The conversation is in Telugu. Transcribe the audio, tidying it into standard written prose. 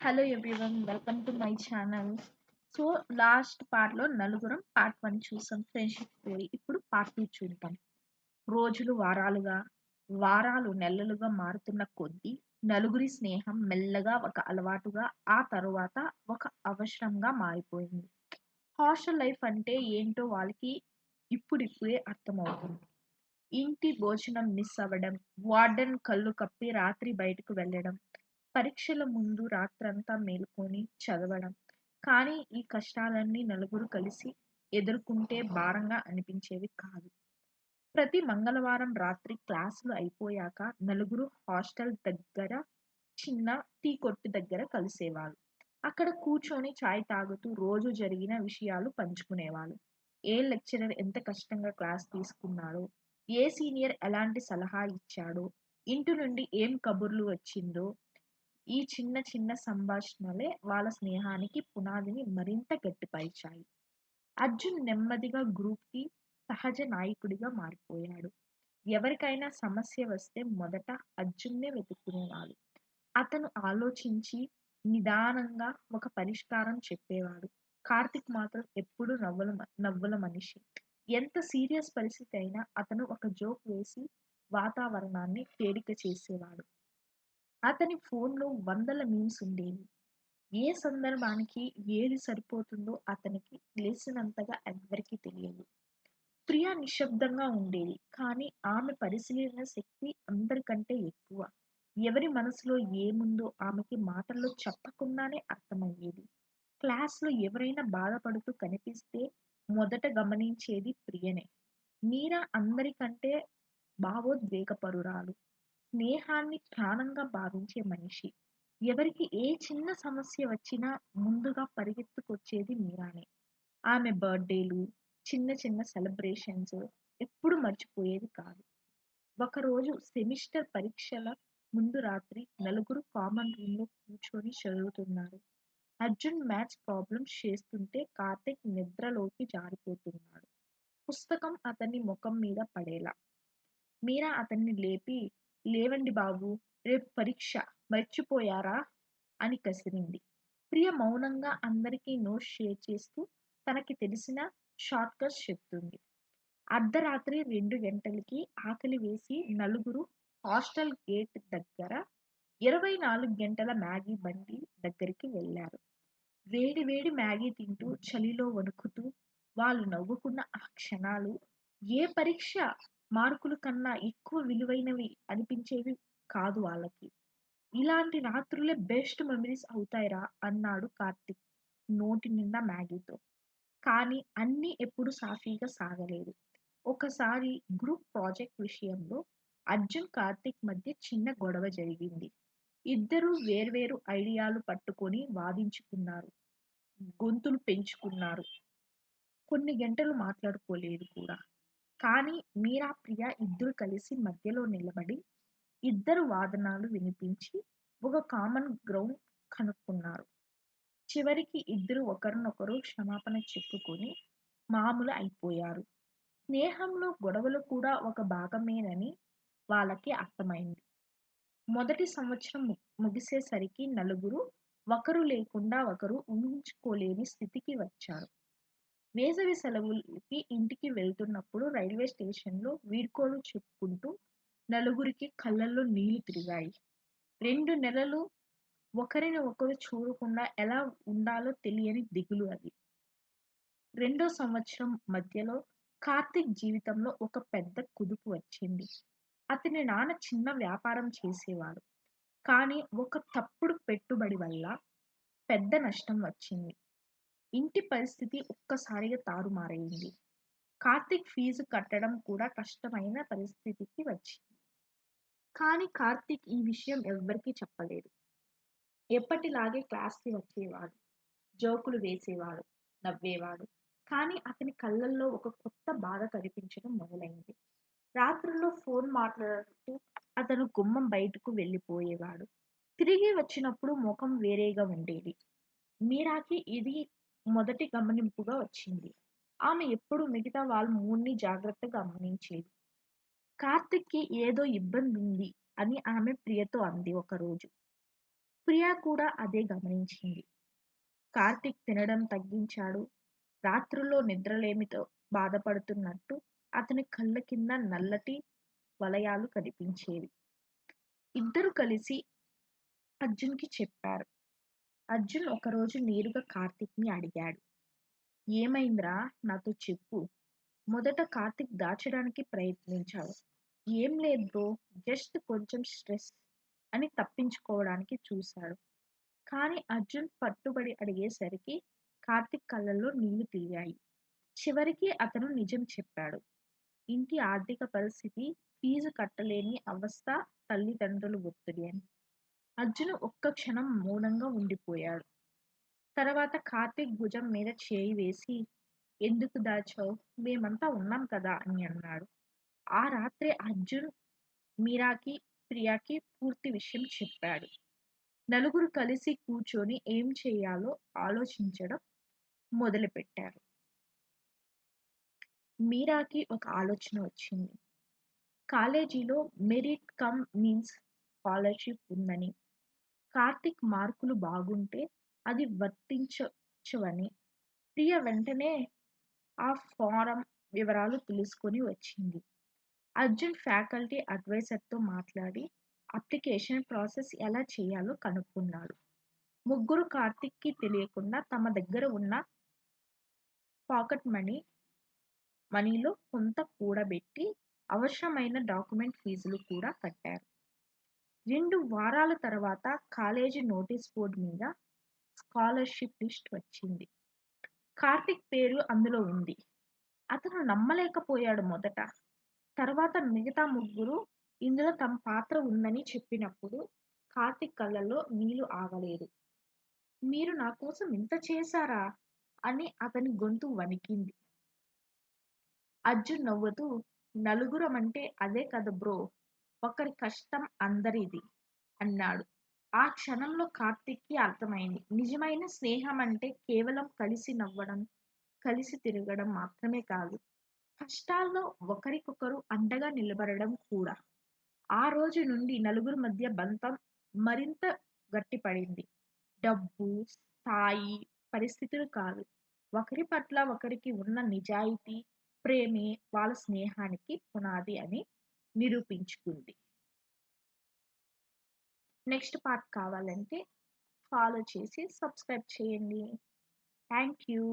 Hello everyone, welcome to my channel. So last పార్ట్లో నలుగురం పార్ట్ 1 చూసాం, ఫ్రెండ్షిప్ స్టోరీ. ఇప్పుడు పార్ట్ 2 చూద్దాం. రోజులు వారాలుగా, వారాలు నెలలుగా మారుతున్న కొద్దీ నలుగురి స్నేహం మెల్లగా ఒక అలవాటుగా, ఆ తరువాత ఒక అవసరంగా మారిపోయింది. హాస్టల్ లైఫ్ అంటే ఏంటో వాళ్ళకి ఇప్పుడిప్పుడే అర్థమవుతుంది. ఇంటి భోజనం మిస్ అవ్వడం, వార్డెన్ కళ్ళు కప్పి రాత్రి బయటకు వెళ్ళడం, పరీక్షల ముందు రాత్రంతా మేలుకొని చదవడం. కానీ ఈ కష్టాలన్నీ నలుగురు కలిసి ఎదుర్కొంటే భారంగా అనిపించేవి కాదు. ప్రతి మంగళవారం రాత్రి క్లాసులు అయిపోయాక నలుగురు హాస్టల్ దగ్గర చిన్న టీ కొట్టు దగ్గర కలిసేవాళ్ళు. అక్కడ కూర్చొని చాయ్ తాగుతూ రోజు జరిగిన విషయాలు పంచుకునేవాళ్ళు. ఏ లెక్చరర్ ఎంత కష్టంగా క్లాస్ తీసుకున్నాడో, ఏ సీనియర్ ఎలాంటి సలహా ఇచ్చాడో, ఇంటి నుండి ఏం కబుర్లు వచ్చిందో, ఈ చిన్న చిన్న సంభాషణలే వాళ్ళ స్నేహానికి పునాదిని మరింత గట్టిపరిచాయి. అర్జున్ నెమ్మదిగా గ్రూప్‌కి సహజ నాయకుడిగా మారిపోయాడు. ఎవరికైనా సమస్య వస్తే మొదట అర్జున్‌నే వెతుక్కునేవాడు. అతను ఆలోచించి నిదానంగా ఒక పరిష్కారం చెప్పేవాడు. కార్తీక్ మాత్రం ఎప్పుడూ నవ్వుల మనిషి. ఎంత సీరియస్ పరిస్థితి అయినా అతను ఒక జోక్ వేసి వాతావరణాన్ని తేలిక చేసేవాడు. అతని ఫోన్‌లో వందల మీమ్స్ ఉండేవి. ఏ సందర్భానికి ఏది సరిపోతుందో అతనికి తెలిసినంతగా ఎవ్వరికీ తెలియదు. ప్రియ నిశ్శబ్దంగా ఉండేది. కానీ ఆమె పరిశీలన శక్తి అందరికంటే ఎక్కువ. ఎవరి మనసులో ఏముందో ఆమెకి మాటల్లో చెప్పకుండానే అర్థమయ్యేది. క్లాస్‌లో ఎవరైనా బాధపడుతూ కనిపిస్తే మొదట గమనించేది ప్రియనే. మీరా అందరికంటే భావోద్వేగపరురాలు. స్నేహాన్ని ప్రాణంగా భావించే మనిషి. ఎవరికి ఏ చిన్న సమస్య వచ్చినా ముందుగా పరిగెత్తుకొచ్చేది మీరానే. ఆమె బర్త్‌డేలు, చిన్న చిన్న సెలబ్రేషన్స్ ఎప్పుడు మర్చిపోయేది కాదు. ఒకరోజు సెమిస్టర్ పరీక్షల ముందు రాత్రి నలుగురు కామన్ రూమ్‌లో కూర్చొని చదువుతున్నారు. అర్జున్ మ్యాథ్స్ ప్రాబ్లమ్స్ చేస్తుంటే కార్తీక్ నిద్రలోకి జారిపోతున్నాడు. పుస్తకం అతని ముఖం మీద పడేలా. మీరా అతన్ని లేపి, లేవండి బాబూ, రేపు పరీక్ష మర్చిపోయారా అని కసిరింది. ప్రియ మౌనంగా అందరికీ నోట్స్ షేర్ చేస్తూ తనకి తెలిసిన షార్ట్ కట్స్ చెప్తుంది. అర్ధరాత్రి 2 గంటలకి ఆకలి వేసి నలుగురు హాస్టల్ గేట్ దగ్గర 24 గంటల మ్యాగీ బండి దగ్గరికి వెళ్ళారు. వేడి వేడి మ్యాగీ తింటూ చలిలో వణుకుతూ వాళ్ళు నవ్వుకున్న ఆ క్షణాలు ఏ పరీక్ష మార్కుల కన్నా ఎక్కువ విలువైనవి అనిపించేవి కాదు వాళ్ళకి. ఇలాంటి రాత్రులే బెస్ట్ మెమరీస్ అవుతాయిరా అన్నాడు కార్తిక్ నోటి నిండా మ్యాగీతో. కానీ అన్నీ ఎప్పుడు సాఫీగా సాగలేదు. ఒకసారి గ్రూప్ ప్రాజెక్ట్ విషయంలో అర్జున్ కార్తిక్ మధ్య చిన్న గొడవ జరిగింది. ఇద్దరూ వేర్వేరు ఐడియాలు పట్టుకొని వాదించుకున్నారు. గొంతులు పెంచుకున్నారు. కొన్ని గంటలు మాట్లాడుకోలేదు కూడా. కానీ మీరా, ప్రియ ఇద్దరు కలిసి మధ్యలో నిలబడి ఇద్దరు వాదనలు వినిపించి ఒక కామన్ గ్రౌండ్ కనుక్కున్నారు. చివరికి ఇద్దరు ఒకరినొకరు క్షమాపణ చెప్పుకొని మామూలు అయిపోయారు. స్నేహంలో గొడవలు కూడా ఒక భాగమేనని వాళ్ళకి అర్థమైంది. మొదటి సంవత్సరం ముగిసేసరికి నలుగురు ఒకరు లేకుండా ఒకరు ఊహించుకోలేని స్థితికి వచ్చారు. వేసవి సెలవులకి ఇంటికి వెళ్తున్నప్పుడు రైల్వే స్టేషన్‌లో వీడ్కోలు చెప్పుకుంటూ నలుగురికి కళ్ళల్లో నీళ్లు తిరిగాయి. 2 నెలలు ఒకరిని ఒకరు చూడకుండా ఎలా ఉండాలో తెలియని దిగులు అది. రెండో సంవత్సరం మధ్యలో కార్తీక్ జీవితంలో ఒక పెద్ద కుదుపు వచ్చింది. అతని నాన్న చిన్న వ్యాపారం చేసేవాడు. కానీ ఒక తప్పుడు పెట్టుబడి వల్ల పెద్ద నష్టం వచ్చింది. ఇంటి పరిస్థితి ఒక్కసారిగా తారుమారైంది. కార్తీక్ ఫీజు కట్టడం కూడా కష్టమైన పరిస్థితికి వచ్చింది. కానీ కార్తీక్ ఈ విషయం ఎవ్వరికీ చెప్పలేదు. ఎప్పటిలాగే క్లాస్‌కి వచ్చేవాడు. జోకులు వేసేవాడు, నవ్వేవాడు. కానీ అతని కళ్ళల్లో ఒక కొత్త బాధ కనిపించడం మొదలైంది. రాత్రుల్లో ఫోన్ మాట్లాడుతూ అతను గుమ్మం బయటకు వెళ్ళిపోయేవాడు. తిరిగి వచ్చినప్పుడు ముఖం వేరేగా ఉండేది. మీరాకి ఇది మొదటి గమనింపుగా వచ్చింది. ఆమె ఎప్పుడూ మిగతా వాళ్ళ మూడ్‌ని జాగ్రత్తగా గమనించేది. కార్తీక్‌కి ఏదో ఇబ్బందుంది అని ఆమె ప్రియతో అంది ఒకరోజు. ప్రియా కూడా అదే గమనించింది. కార్తీక్ తినడం తగ్గించాడు. రాత్రుల్లో నిద్రలేమితో బాధపడుతున్నట్టు అతని కళ్ళ కింద నల్లటి వలయాలు కనిపించేవి. ఇద్దరు కలిసి అర్జున్‌కి చెప్పారు. అర్జున్ ఒకరోజు నేరుగా కార్తీక్‌ని అడిగాడు. ఏమైందిరా? నాతో చెప్పు. మొదట కార్తీక్ దాచడానికి ప్రయత్నించాడు. ఏం లేదు బ్రో, జస్ట్ కొంచెం స్ట్రెస్ అని తప్పించుకోవడానికి చూశాడు. కానీ అర్జున్ పట్టుబడి అడిగేసరికి కార్తీక్ కళ్ళల్లో నీళ్లు తిరిగాయి. చివరికి అతను నిజం చెప్పాడు. ఇంటి ఆర్థిక పరిస్థితి, ఫీజు కట్టలేని అవస్థ, తల్లిదండ్రుల ఒత్తిడి అని. అర్జున్ ఒక్క క్షణం మౌనంగా ఉండిపోయాడు. తర్వాత కార్తీక్ భుజం మీద చేయి వేసి, ఎందుకు దాచావు? మేమంతా ఉన్నాం కదా అని అన్నాడు. ఆ రాత్రే అర్జున్ మీరాకి, ప్రియాకి పూర్తి విషయం చెప్పాడు. నలుగురు కలిసి కూర్చొని ఏం చేయాలో ఆలోచించడం మొదలుపెట్టారు. మీరాకి ఒక ఆలోచన వచ్చింది. కాలేజీలో మెరిట్ కమ్ మీన్స్ స్కాలర్షిప్ ఉందని, కార్తీక్ మార్కులు బాగుంటే అది వర్తించవని. ప్రియ వెంటనే ఆ ఫారం వివరాలు తెలుసుకొని వచ్చింది. అర్జున్ ఫ్యాకల్టీ అడ్వైజర్తో మాట్లాడి అప్లికేషన్ ప్రాసెస్ ఎలా చేయాలో కనుక్కున్నాడు. ముగ్గురు కార్తీక్కి తెలియకుండా తమ దగ్గర ఉన్న పాకెట్ మనీలో కొంత కూడబెట్టి అవసరమైన డాక్యుమెంట్ ఫీజులు కూడా కట్టారు. 2 వారాల తర్వాత కాలేజీ నోటీస్ బోర్డు మీద స్కాలర్షిప్ లిస్ట్ వచ్చింది. కార్తీక్ పేరు అందులో ఉంది. అతను నమ్మలేకపోయాడు మొదట. తర్వాత మిగతా ముగ్గురు ఇందులో తమ పాత్ర ఉందని చెప్పినప్పుడు కార్తీక్ కళ్ళల్లో నీళ్లు ఆగలేదు. మీరు నా కోసం ఇంత చేశారా అని అతని గొంతు వణికింది. అర్జున్ నవ్వుతూ, నలుగురమంటే అదే కదా బ్రో, ఒకరి కష్టం అందరిది అన్నాడు. ఆ క్షణంలో కార్తీక్‌కి అర్థమైంది. నిజమైన స్నేహం అంటే కేవలం కలిసి నవ్వడం, కలిసి తిరగడం మాత్రమే కాదు. కష్టాల్లో ఒకరికొకరు అండగా నిలబడడం కూడా. ఆ రోజు నుండి నలుగురి మధ్య బంధం మరింత గట్టిపడింది. డబ్బు, స్థాయి, పరిస్థితులు కాదు. ఒకరి పట్ల ఒకరికి ఉన్న నిజాయితీ, ప్రేమే వాళ్ళ స్నేహానికి పునాది అని నిరూపించుకుంది. నెక్స్ట్ పార్ట్ కావాలంటే ఫాలో చేసి సబ్స్క్రైబ్ చేయండి. Thank you.